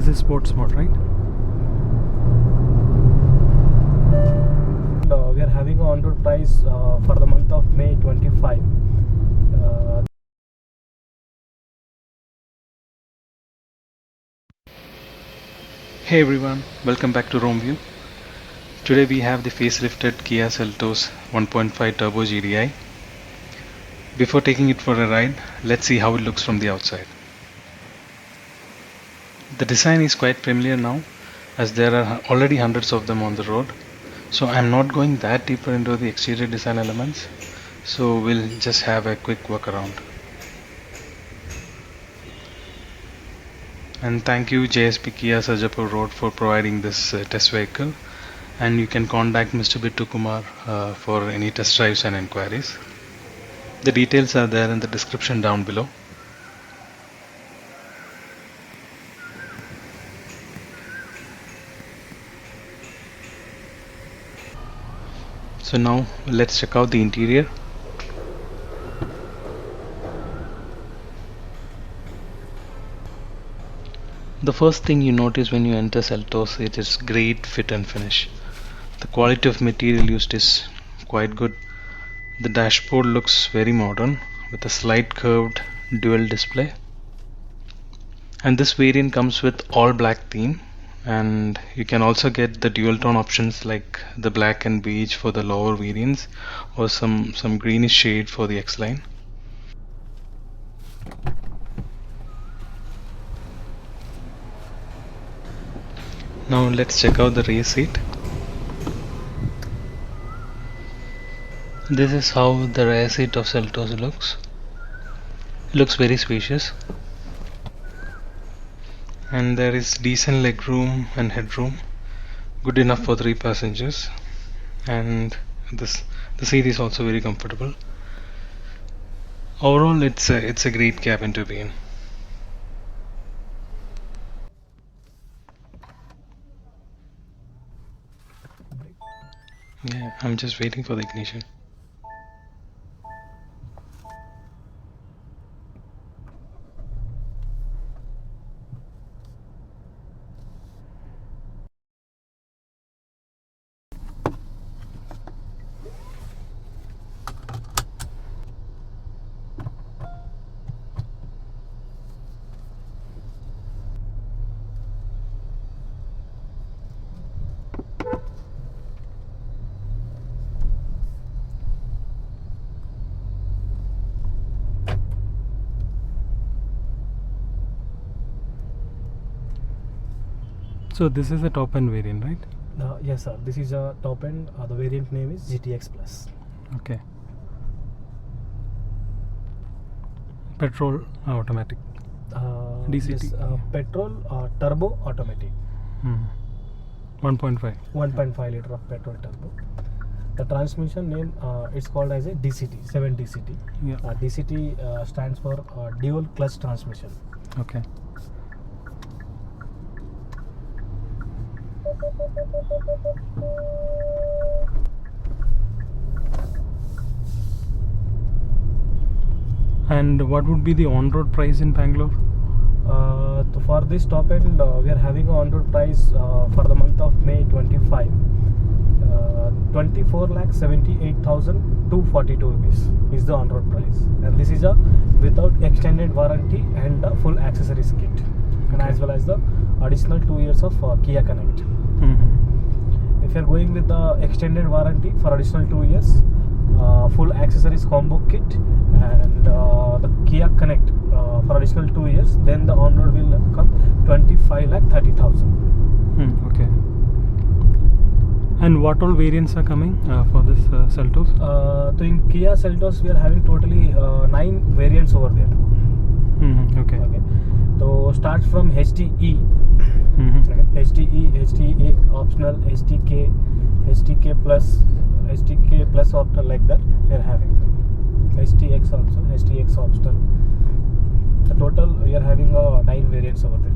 This is sports mode, right? We are having an on-road price for the month of May 25. Hey everyone, welcome back to Rome View. Today we have the facelifted Kia Seltos 1.5 Turbo GTI. Before taking it for a ride, let's see how it looks from the outside. The design is quite familiar now, as there are already hundreds of them on the road. So I'm not going that deeper into the exterior design elements, so we'll just have a quick walk around. And thank you JSP Kia SARJAPUR Rd for providing this test vehicle, and you can contact Mr. Bittu Kumar for any test drives and enquiries. The details are there in the description down below. So now let's check out the interior. The first thing you notice when you enter Seltos, it is great fit and finish. The quality of material used is quite good. The dashboard looks very modern with a slight curved dual display. And this variant comes with all black theme, and you can also get the dual tone options like the black and beige for the lower variants, or some greenish shade for the X line. Now let's check out the rear seat. This is how the rear seat of Seltos looks. It looks very spacious, and there is decent legroom and headroom, good enough for 3 passengers, and the seat is also very comfortable. Overall, it's a great cabin to be in. Yeah, I'm just waiting for the ignition. So this is the top end variant, right? Yes, sir. This is a top end. The variant name is GTX Plus. Okay. Petrol, automatic. DCT. Yes, petrol, turbo, automatic. 1.5. 1.5 liter of petrol turbo. The transmission name it's called as a DCT, 7 DCT. Yeah. DCT stands for dual clutch transmission. Okay. And what would be the on-road price in Bangalore? For this top end, we are having an on-road price for the month of May 25. 24,78,242 rupees is the on-road price, and this is a without extended warranty and the full accessories kit, and as well as the additional 2 years of Kia Connect. If you are going with the extended warranty for additional 2 years, full accessories combo kit, and the Kia Connect for additional 2 years, then the on-road will come 25,30,000. Okay. And what all variants are coming for this Seltos? So in Kia Seltos, we are having totally 9 variants over there. Okay. So starts from HTE, HTE, HTE optional, HTK, HTK plus optional, like that we are having. HTX also, HTX optional. The total we are having 9 variants over there.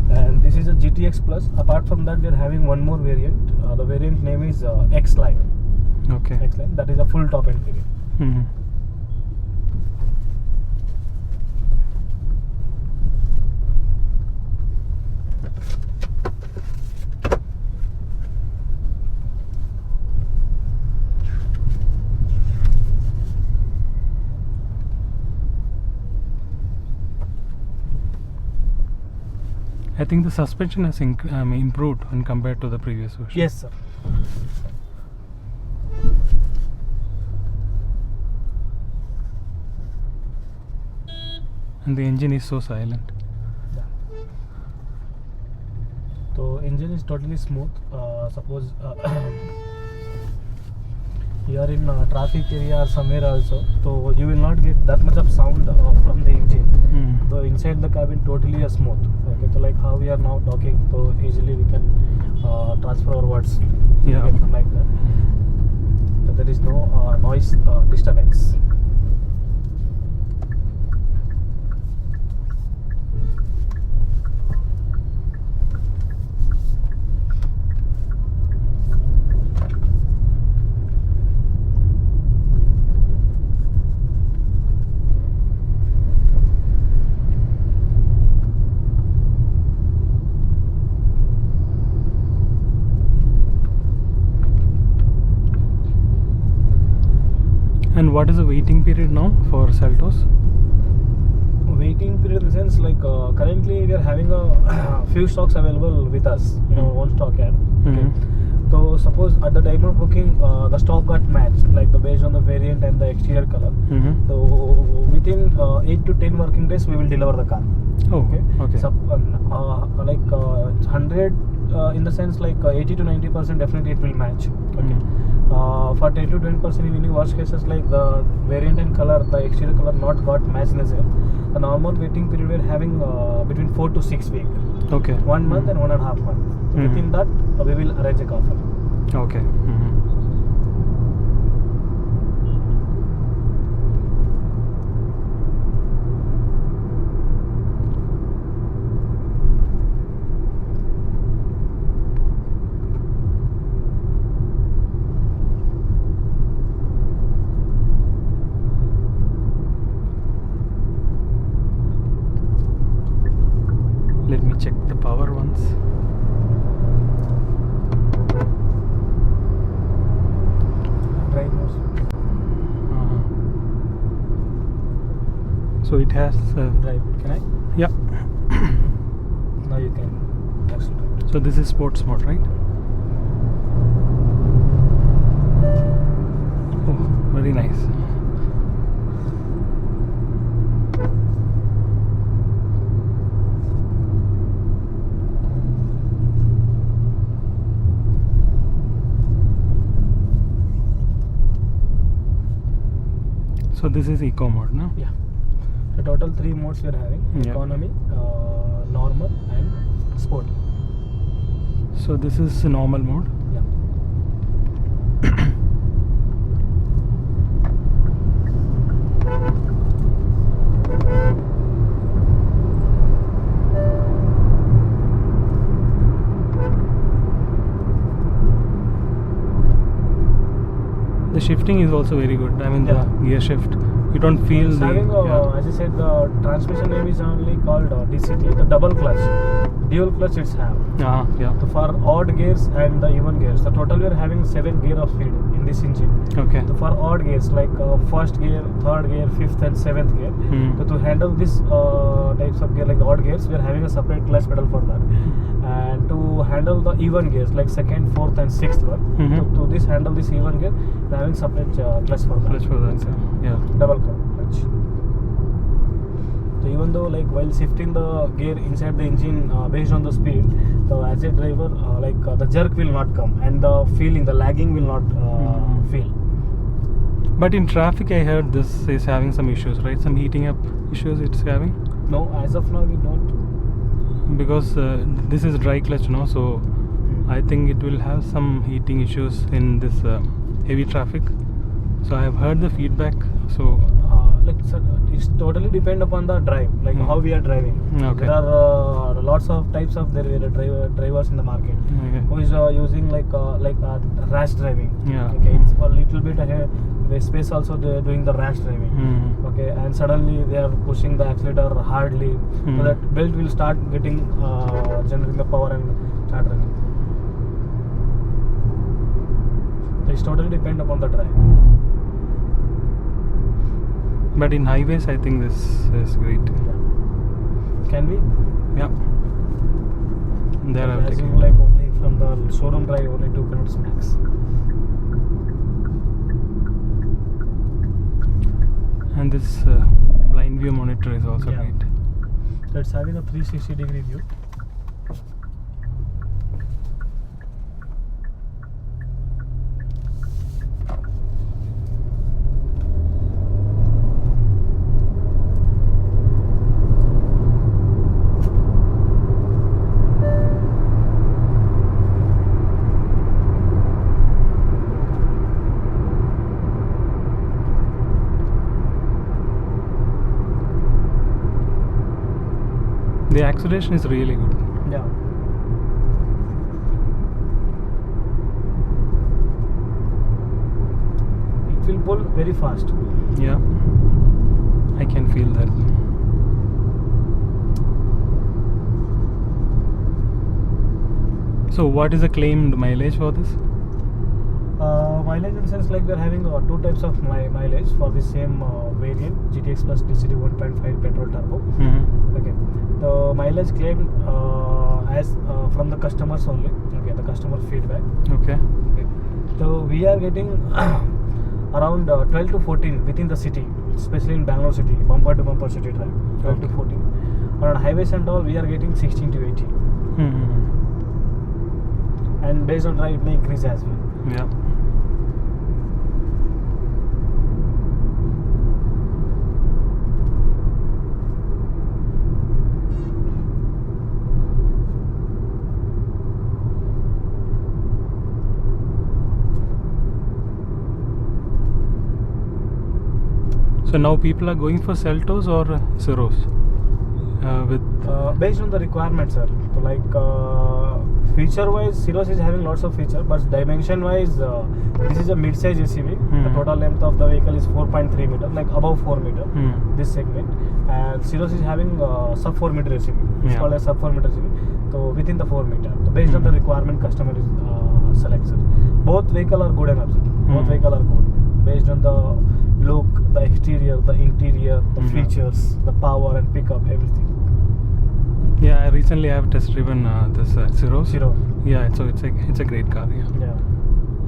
And this is a GTX Plus. Apart from that, we are having one more variant. The variant name is X Line. Okay. X Line. That is a full top end variant. I think the suspension has improved when compared to the previous version. Yes, sir. And the engine is so silent. So engine is totally smooth. Suppose you are in traffic area or somewhere also, so you will not get that much of sound from the engine. So inside the cabin totally smooth. Okay, so like how we are now talking, so easily we can transfer our words. Yeah. Like that. So there is no noise disturbance. And what is the waiting period now for SELTOS? Waiting period in the sense like currently we are having a few stocks available with us, one stock ad. Okay. So suppose at the time of booking the stock got matched, like based on the variant and the exterior color. So within 8 to 10 working days we will deliver the car. Oh, okay. So, like 100 in the sense like 80 to 90% definitely it will match. Okay. For 10 to 20% in any worst cases like the variant and color, the exterior color not got matched in the same. The normal waiting period we are having between 4 to 6 weeks. Okay. 1 month and 1.5 months. So within that we will arrange a car for you. Okay. Let me check the power once. Drive modes. So it has Drive. Can I? yeah. Now you can accelerate. So this is sports mode, right? Oh, very nice. So this is eco mode, no? Yeah. The total 3 modes we are having: Yeah. economy, normal, and sport. So this is normal mode. Yeah. The shifting is also very good. I mean, Yeah. the gear shift, you don't feel It's the having as I said, the transmission name is only called DCT, the double clutch. Dual clutch it's have. yeah. So for odd gears and the even gears, the total we are having 7 gear of speed in this engine. Okay. So for odd gears like first gear, third gear, fifth and seventh gear, so to handle this types of gear like the odd gears, we are having a separate clutch pedal for that. And to handle the even gears like second, fourth and sixth one, to this handle this even gear, we are having separate clutch for that. Clutch for that. Yeah. Double clutch. So even though like while shifting the gear inside the engine based on the speed, so as a driver the jerk will not come and the feeling, the lagging will not feel. But in traffic, I heard this is having some issues, right? Some heating up issues it's having. No, as of now we don't. Because this is dry clutch, no? So I think it will have some heating issues in this heavy traffic. So I have heard the feedback. So it's totally depend upon the drive, like how we are driving. Okay. There are lots of types of drivers in the market who is using like rash driving. Yeah. Okay, it's a little bit space also they're doing the rash driving. Okay, and suddenly they are pushing the accelerator hardly, so that belt will start getting generating the power and start running. So it's totally depend upon the drive. But in highways, I think this is great. Can we? Yeah. There I've as you taken. like only from the showroom drive only 2 kilometers max. And this blind view monitor is also Yeah. great. So it's having a 360-degree view. The acceleration is really good. Yeah. It will pull very fast. Yeah, I can feel that. So what is the claimed mileage for this? Mileage in sense like we are having two types of mileage for the same variant, GTX plus DCT 1.5 petrol turbo. Okay, the mileage claimed as from the customers only. Okay, the customer feedback. Okay. Okay, so we are getting around 12 to 14 within the city, especially in Bangalore city, bumper to bumper city drive, 12 to 14. On highways and all, we are getting 16 to 18. And based on drive, it may increase as well. Yeah. So now people are going for SELTOS or Zeros? Based on the requirements, sir. So like feature-wise, Cirrus is having lots of feature, but dimension-wise, this is a mid-size SUV. The total length of the vehicle is 4.3 meter, like above 4 meter. This segment, and Cirrus is having sub 4 meter SUV. It's called a sub 4 meter SUV. So within the 4 meter. So based on the requirement, customer is selects. Both vehicle are good enough. Both vehicle are good based on the look, the exterior, the interior, the features, the power and pickup, everything. Yeah, I recently have test driven this Zeros. Zero. Yeah, so it's a great car. Yeah. Yeah.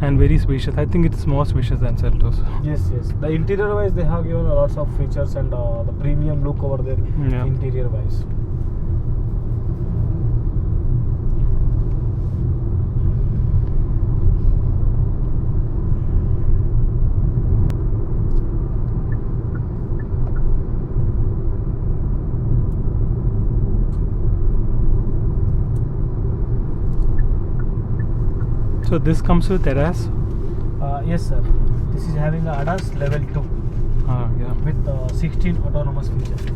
And very spacious. I think it's more spacious than SELTOS. Yes, yes. The interior wise, they have given lots of features and the premium look over there. Yeah. Interior wise. So this comes with ADAS? Yes, sir. This is having a ADAS level 2 Yeah. with 16 autonomous features.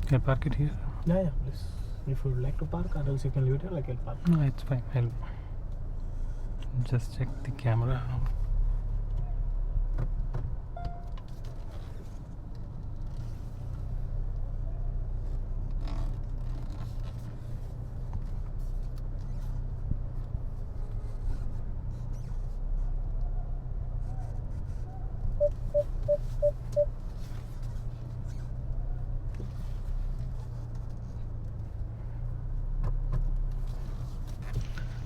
Can I park it here? Yeah, please. If you would like to park, or else you can leave it here, like I'll park. No, it's fine. I'll just check the camera.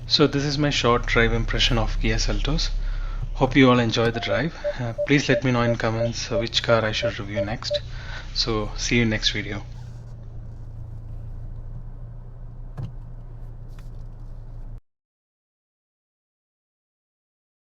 So this is my short drive impression of Kia Seltos. Hope you all enjoy the drive. Please let me know in comments which car I should review next. So see you next video.